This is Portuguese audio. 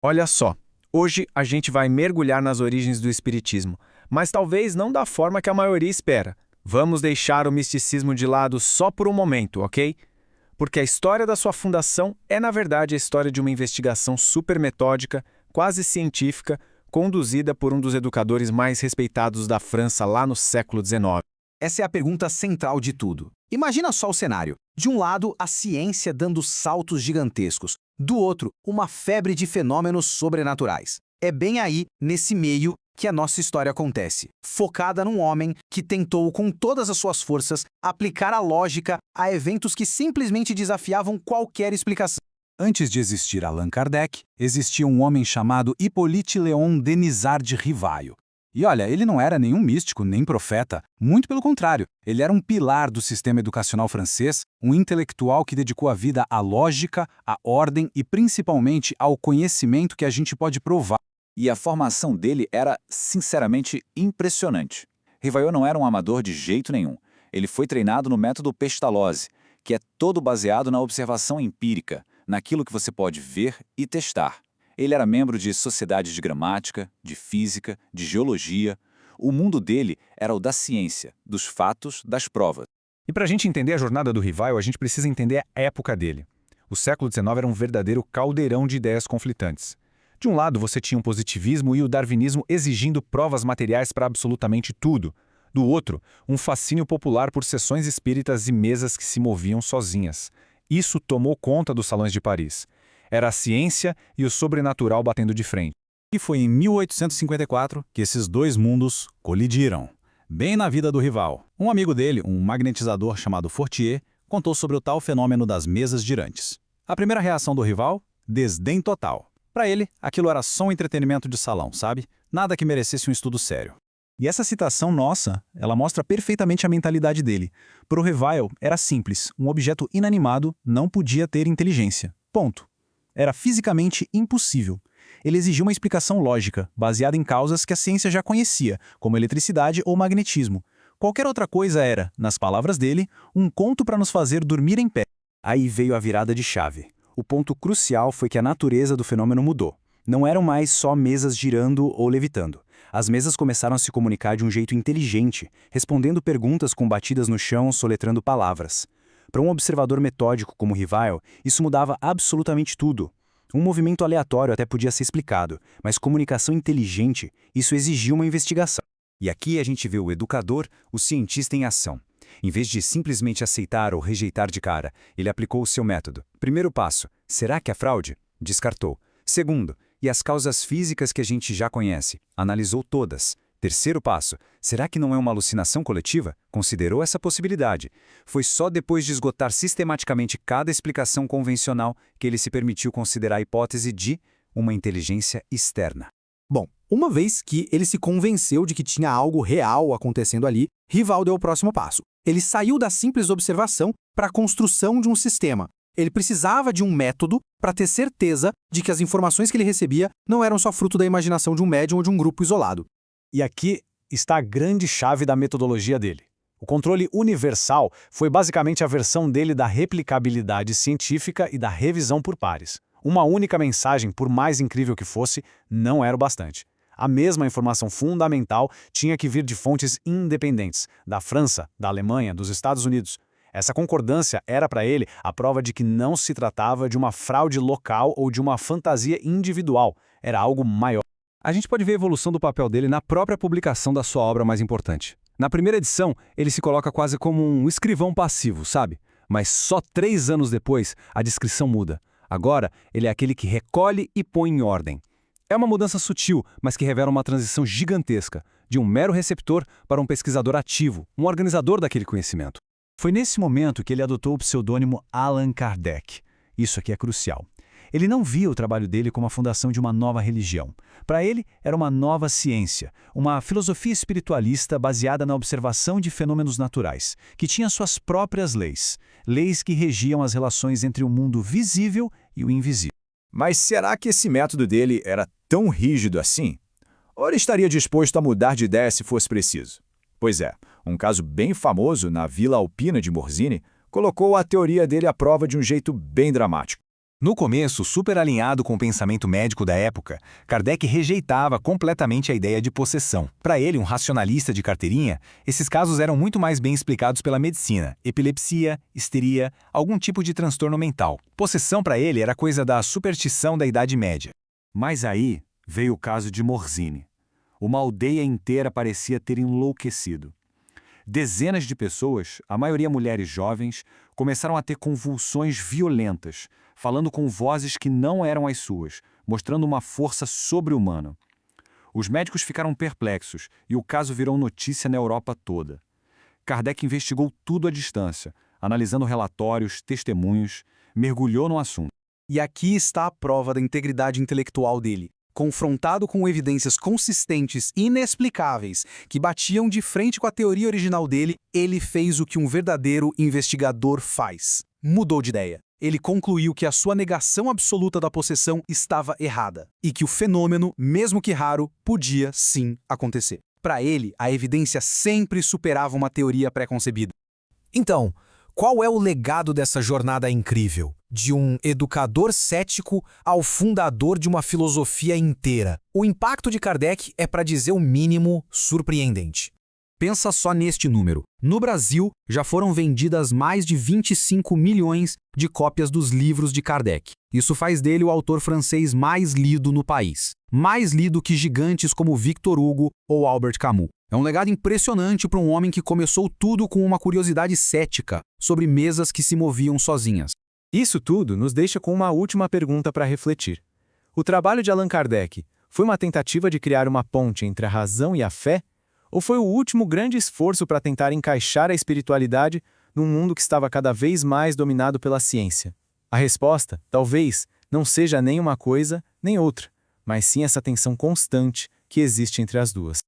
Olha só, hoje a gente vai mergulhar nas origens do Espiritismo, mas talvez não da forma que a maioria espera. Vamos deixar o misticismo de lado só por um momento, ok? Porque a história da sua fundação é, na verdade, a história de uma investigação super metódica, quase científica, conduzida por um dos educadores mais respeitados da França lá no século XIX. Essa é a pergunta central de tudo. Imagina só o cenário. De um lado, a ciência dando saltos gigantescos. Do outro, uma febre de fenômenos sobrenaturais. É bem aí, nesse meio, que a nossa história acontece. Focada num homem que tentou, com todas as suas forças, aplicar a lógica a eventos que simplesmente desafiavam qualquer explicação. Antes de existir Allan Kardec, existia um homem chamado Hippolyte Léon Denisard de Rivaio. E olha, ele não era nenhum místico, nem profeta, muito pelo contrário. Ele era um pilar do sistema educacional francês, um intelectual que dedicou a vida à lógica, à ordem e principalmente ao conhecimento que a gente pode provar. E a formação dele era, sinceramente, impressionante. Rivaio não era um amador de jeito nenhum. Ele foi treinado no método Pestalozzi, que é todo baseado na observação empírica, naquilo que você pode ver e testar. Ele era membro de sociedades de gramática, de física, de geologia. O mundo dele era o da ciência, dos fatos, das provas. E para a gente entender a jornada do Rivaio, a gente precisa entender a época dele. O século XIX era um verdadeiro caldeirão de ideias conflitantes. De um lado, você tinha o positivismo e o darwinismo exigindo provas materiais para absolutamente tudo. Do outro, um fascínio popular por sessões espíritas e mesas que se moviam sozinhas. Isso tomou conta dos salões de Paris. Era a ciência e o sobrenatural batendo de frente. E foi em 1854 que esses dois mundos colidiram. Bem na vida do rival. Um amigo dele, um magnetizador chamado Fortier, contou sobre o tal fenômeno das mesas girantes. A primeira reação do rival? Desdém total. Para ele, aquilo era só um entretenimento de salão, sabe? Nada que merecesse um estudo sério. E essa citação nossa, ela mostra perfeitamente a mentalidade dele. Para o Rivail, era simples. Um objeto inanimado não podia ter inteligência. Ponto. Era fisicamente impossível. Ele exigia uma explicação lógica, baseada em causas que a ciência já conhecia, como eletricidade ou magnetismo. Qualquer outra coisa era, nas palavras dele, um conto para nos fazer dormir em pé. Aí veio a virada de chave. O ponto crucial foi que a natureza do fenômeno mudou. Não eram mais só mesas girando ou levitando. As mesas começaram a se comunicar de um jeito inteligente, respondendo perguntas com batidas no chão, soletrando palavras. Para um observador metódico como Rivail, isso mudava absolutamente tudo. Um movimento aleatório até podia ser explicado, mas comunicação inteligente, isso exigia uma investigação. E aqui a gente vê o educador, o cientista em ação. Em vez de simplesmente aceitar ou rejeitar de cara, ele aplicou o seu método. Primeiro passo, será que é fraude? Descartou. Segundo, e as causas físicas que a gente já conhece? Analisou todas. Terceiro passo, será que não é uma alucinação coletiva? Considerou essa possibilidade. Foi só depois de esgotar sistematicamente cada explicação convencional que ele se permitiu considerar a hipótese de uma inteligência externa. Bom, uma vez que ele se convenceu de que tinha algo real acontecendo ali, Rivail deu o próximo passo. Ele saiu da simples observação para a construção de um sistema. Ele precisava de um método para ter certeza de que as informações que ele recebia não eram só fruto da imaginação de um médium ou de um grupo isolado. E aqui está a grande chave da metodologia dele. O controle universal foi basicamente a versão dele da replicabilidade científica e da revisão por pares. Uma única mensagem, por mais incrível que fosse, não era o bastante. A mesma informação fundamental tinha que vir de fontes independentes, da França, da Alemanha, dos Estados Unidos. Essa concordância era para ele a prova de que não se tratava de uma fraude local ou de uma fantasia individual, era algo maior. A gente pode ver a evolução do papel dele na própria publicação da sua obra mais importante. Na primeira edição, ele se coloca quase como um escrivão passivo, sabe? Mas só 3 anos depois, a descrição muda. Agora, ele é aquele que recolhe e põe em ordem. É uma mudança sutil, mas que revela uma transição gigantesca, de um mero receptor para um pesquisador ativo, um organizador daquele conhecimento. Foi nesse momento que ele adotou o pseudônimo Allan Kardec. Isso aqui é crucial. Ele não via o trabalho dele como a fundação de uma nova religião. Para ele, era uma nova ciência, uma filosofia espiritualista baseada na observação de fenômenos naturais, que tinha suas próprias leis, leis que regiam as relações entre o mundo visível e o invisível. Mas será que esse método dele era tão rígido assim? Ou ele estaria disposto a mudar de ideia se fosse preciso? Pois é, um caso bem famoso na Vila Alpina de Morzine colocou a teoria dele à prova de um jeito bem dramático. No começo, super alinhado com o pensamento médico da época, Kardec rejeitava completamente a ideia de possessão. Para ele, um racionalista de carteirinha, esses casos eram muito mais bem explicados pela medicina: epilepsia, histeria, algum tipo de transtorno mental. Possessão para ele era coisa da superstição da Idade Média. Mas aí veio o caso de Morzine. Uma aldeia inteira parecia ter enlouquecido. Dezenas de pessoas, a maioria mulheres jovens, começaram a ter convulsões violentas, falando com vozes que não eram as suas, mostrando uma força sobre-humana. Os médicos ficaram perplexos e o caso virou notícia na Europa toda. Kardec investigou tudo à distância, analisando relatórios, testemunhos, mergulhou no assunto. E aqui está a prova da integridade intelectual dele. Confrontado com evidências consistentes e inexplicáveis que batiam de frente com a teoria original dele, ele fez o que um verdadeiro investigador faz. Mudou de ideia. Ele concluiu que a sua negação absoluta da possessão estava errada e que o fenômeno, mesmo que raro, podia sim acontecer. Para ele, a evidência sempre superava uma teoria pré-concebida. Então, qual é o legado dessa jornada incrível? De um educador cético ao fundador de uma filosofia inteira. O impacto de Kardec é, para dizer o mínimo, surpreendente. Pensa só neste número. No Brasil, já foram vendidas mais de 25 milhões de cópias dos livros de Kardec. Isso faz dele o autor francês mais lido no país. Mais lido que gigantes como Victor Hugo ou Albert Camus. É um legado impressionante para um homem que começou tudo com uma curiosidade cética sobre mesas que se moviam sozinhas. Isso tudo nos deixa com uma última pergunta para refletir. O trabalho de Allan Kardec foi uma tentativa de criar uma ponte entre a razão e a fé? Ou foi o último grande esforço para tentar encaixar a espiritualidade num mundo que estava cada vez mais dominado pela ciência? A resposta, talvez, não seja nem uma coisa nem outra, mas sim essa tensão constante que existe entre as duas.